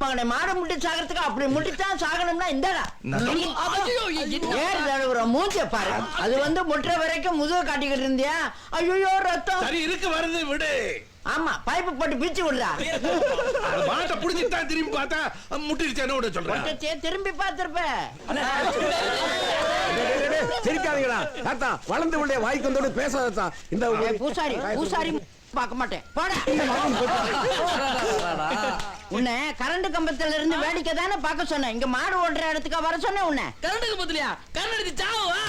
மகனை மாடு முட்டி சாகிறதுக்கு அப்படி முட்டித்தான் சாகணும்னா இந்தடா மூஞ்ச பாரு. அது வந்து முட்டுற வரைக்கும் முதுக காட்டிக்கிட்டு இருந்தியா? ஐயோ ரத்தம். சரி இருக்கு வருது விடு. ஆமா பைப்பு போட்டு பிச்சு விடுறா. மாட்டை புடிச்சிட்டா திரும்பி பார்த்தா முட்டிருச்சேன்னு விட சொல்றேன். திரும்பி பார்த்திருப்ப. சிரிக்காதீங்களா தாத்தா, வளர்ந்து உள்ள வாய்க்கு வந்து பேசாதா. இந்த பூசாரி பூசாரி பார்க்க மாட்டேன். உன்னை கரண்ட் கம்பத்துல இருந்து வேடிக்கை தானே பார்க்க சொன்னேன். இங்க மாடு ஓடுற இடத்துக்கு வர சொன்னேன். உன்னை கரண்ட் கம்பத்துலயா? கரண்ட் சாவா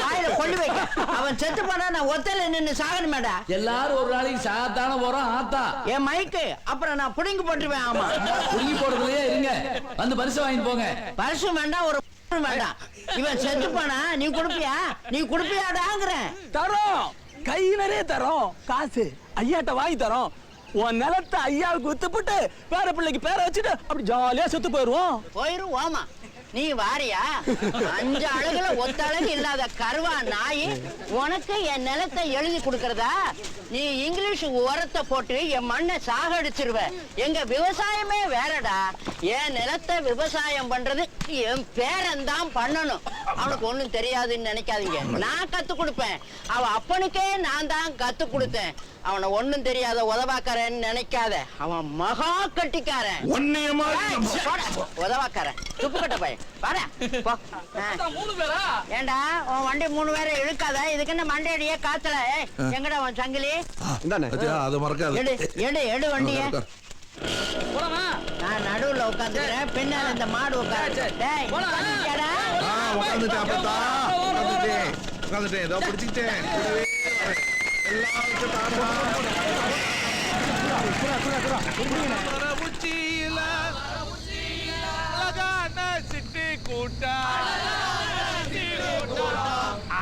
வாயில கொண்டு வைக்க. அவன் செத்து போனா நான் ஒத்தையில நின்னு சாகணுமேடா. எல்லாரும் ஒரு நாளைக்கு சாத்தான போறோம் ஆத்தா. என் மைக்கு அப்புறம் நான் புடுங்கி போட்டுருவேன். ஆமா புடுங்கி போடுறதுலயே இருங்க. வந்து பரிசு வாங்கிட்டு போங்க. பரிசு வேண்டாம், ஒரு வேண்டாம். இவன் செத்து போனா நீ குடுப்பியா? நீ குடுப்பியாடாங்கிறேன். தரோம், கை நிறைய தரோம். காசு ஐயாட்ட வாங்கி தரோம். உன் நிலத்தை ஐயாவுக்கு வித்துப்பட்டு பேர பிள்ளைக்கு பேரை வச்சுட்டு அப்படி ஜாலியா செத்து போயிருவோம். போயிருவோமா? நீ வாரியா? 5 அழகுல ஒத்த அழகு இல்லாத கருவா நாய் உனக்கு என் நிலத்தை எழுதி கொடுக்கறதா? நீ இங்கிலீஷ் உரத்தை போட்டு என் மண்ணை சாகடிச்சிருவ. எங்க விவசாயமே வேறடா. என் நிலத்தை விவசாயம் பண்றது என் பேரன் தான் பண்ணணும். அவனுக்கு ஒண்ணும் தெரியாதுன்னு நினைக்காதீங்க. நான் கத்து கொடுப்பேன். அவ அப்பனுக்கே நான் தான் கத்து கொடுத்தேன். அவனை ஒண்ணும் தெரியாத உதவாக்காரன்னு நினைக்காத. அவன் மகா கட்டிக்காரன். உதவாக்காரன் துப்பு கட்ட பையன். ஏண்டா உன் வண்டி 3 பேரை இழுக்காத. இதுக்கு என்ன மண்டையடியே காத்தல? எங்கடா உன் சங்கிலி? எடு வண்டிய. நான் நடுவுல உட்காந்துக்கிறேன், பின்னால இந்த மாடு உட்காந்து.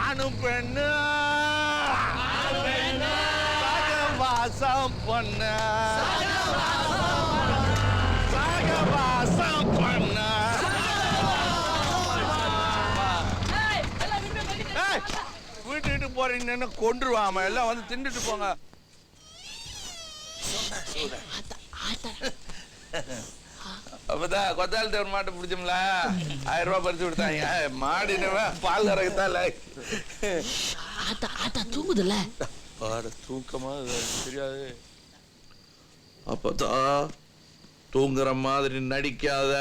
ஆணும் பெண்ணு வாசம் பண்ண வாசம் பண்ண விட்டுட்டு போறீங்கன்னு கொன்றுவாம. எல்லாம் வந்து தின்னுட்டு போங்க. அப்பதான் கொத்தாள் தேவர் மாட்டை பிடிச்சோம்ல, 1000 ரூபாய் பறிச்சு விடுத்தாங்க. மாடினவன் பால் கறக்குதான் தூங்குதுல்ல. தூக்கமா தெரியாது. அப்பதான் தூங்குற மாதிரி நடிக்காத.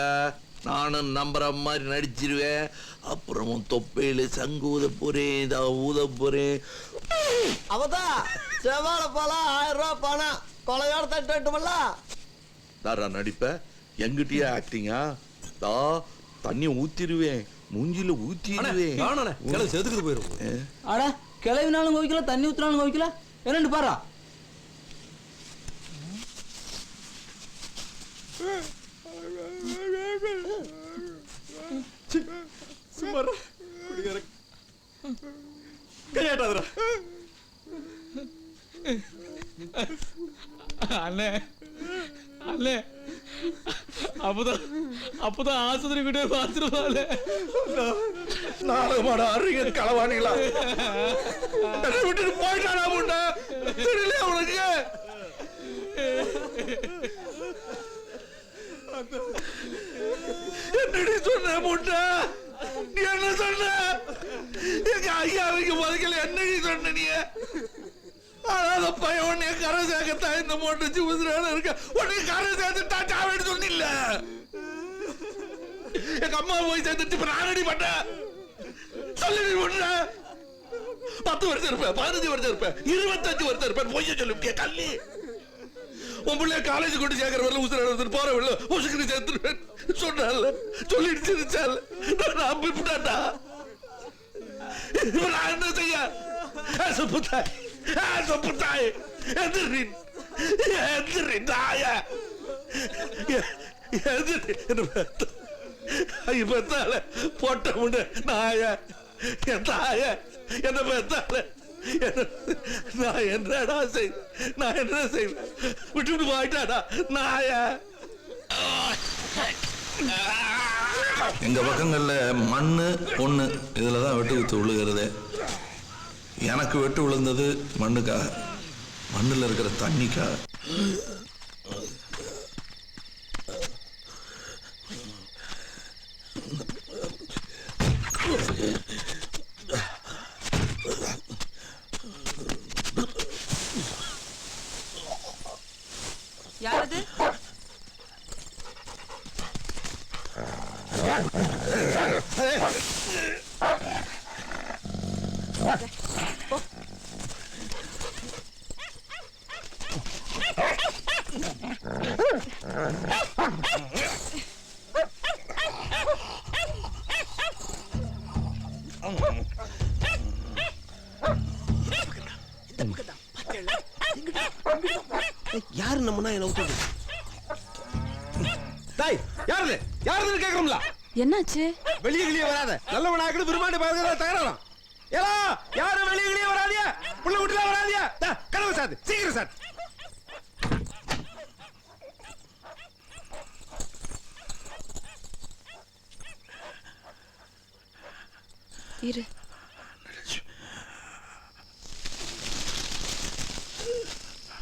நானும் நம்புற மாதிரி நடிச்சிருவேன். அப்புறமும் தொப்பையில சங்கு ஊத போறேன், ஊத போறேன். அவதான் செவ்வாழை பழம் 1000 ரூபாய் பணம் கொலையோட தட்டுமல்ல. தாரா நடிப்ப எங்கிட்டயே ஆக்டிங்கா? தண்ணி ஊத்திடுவேன், மூஞ்சில ஊத்திடுவேன். செதுக்குது போயிரும். அட கிளவினாலும் கோவிக்கல, தண்ணி ஊத்தினாலும் கோவிக்கல. என்னண்டு பாரா. அண்ணே அண்ணே, அப்பதான் ஆஸ்பத்திரி கிட்ட பாத்துருவாள். நாடகமாட அறிய களவாணிகளா விட்டுட்டு போயிட்டானா முண்டா? தெரியல அவனுக்கு. என்னடி சொன்ன முண்டா? நீ என்ன சொன்ன? எங்க ஐயாவுக்கு முதல்ல என்னடி சொன்ன? நீ அத பையன் உன்னைய கரை சேர்க்கத்தான் இந்த மோட்டை ஜூசுறான இருக்க. உன்னை கரை சேர்த்துட்டா சாவேன்னு சொன்னில்ல. எங்க அம்மா போய் சேர்த்துட்டு இப்ப நான் ரெடி பண்ண சொல்லி விடுற. 10 வருஷம் இருப்பேன், 15 வருஷம் இருப்பேன், 25 வருஷம் இருப்பேன். பொய்ய சொல்லி கல்லி உன் பிள்ளைய காலேஜ் கொண்டு சேர்க்கிற வரல உசுர எடுத்துட்டு போற வரல உசுக்கு சேர்த்துருவேன் சொன்னால சொல்லிட்டு சிரிச்சால நான் அம்பிட்டாண்டா. இப்ப நான் என்ன செய்ய? சொப்புத்தாய் சொப்புத்தாய் எதிரின் எதிரின் தாய எதிரி என்ன பெத்தால போட்ட முன்ன நாய என் தாய என்ன பெத்தால நான் என்னடா செய்வேன்? நான் என்ன செய்வேன்? விட்டுட்டு போயிட்டாடா நாய. எங்க பக்கங்கள்ல மண்ணு பொண்ணு இதுலதான் வெட்டு குத்து விழுகிறது. எனக்கு வெட்டு விழுந்தது மண்ணுக்காக, மண்ணுல இருக்கிற தண்ணிக்காக. யாரது? யாரு நம்ம என்ன விட்டு டேய் யாருது யாருதுன்னு கேக்குறோம்ல. என்னாச்சு? வெளியே வராத. நல்லவனாக்கு விரும்பாண்டி பாருங்க தகராறாம். ஏலா யாரும் வெளியே வராதியா. புள்ள விட்டுல வராதியா. கதவு சாத்து சீக்கிரம் சாத்து. இரு.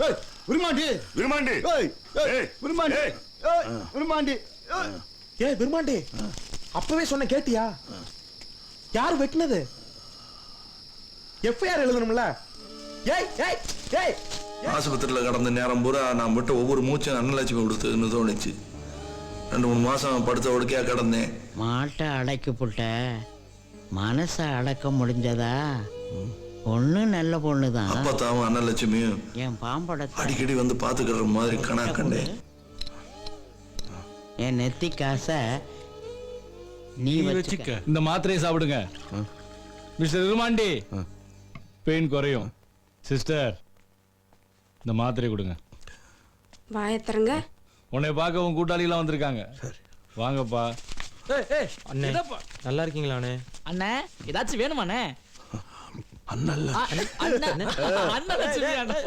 ஏய் விரும்பாண்டி விருமாண்டி ஏய் ஏய் விரும்பாண்டி ஏய் விரும்பாண்டி ஏய் விரும்பாண்டி அப்பவே சொன்ன கேட்டியா? யார் வெட்டினது? எஃப்ஐஆர் எழுதணும்ல. ஏய் ஏய் ஏய் ஆஸ்பத்திரியில் கடந்த நேரம் பூரா நான் விட்ட ஒவ்வொரு மூச்சும் அன்னலட்சுமி கொடுத்துன்னு தோணுச்சு. 2-3 மாசம் படுத்த ஒடுக்கையா கிடந்தேன். மாட்டை அடைக்கு புட்ட மனசை அடக்க முடிஞ்சதா? பொண்ணு நல்ல பொண்ணுதான். அப்பத்தாவும் அன்னலட்சுமியும் என் பாம்படத்தை அடிக்கடி வந்து பாத்துக்கிற மாதிரி கணா கண்டேன். என் நெத்தி காசை நீ வச்சுக்க. இந்த மாத்திரையை சாப்பிடுங்க மிஸ்டர் இருமாண்டி. பெயின் குறையும். சிஸ்டர் இந்த மாத்திரை கொடுங்க. வாயத்தரங்க. உன்னை பார்க்க உன் கூட்டாளிலாம் வந்திருக்காங்க. வாங்கப்பா. அண்ணே நல்லா இருக்கீங்களா அண்ணே? அண்ணே ஏதாச்சும் வேணுமாண்ணே? அண்ணனுக்கு தெரியாது.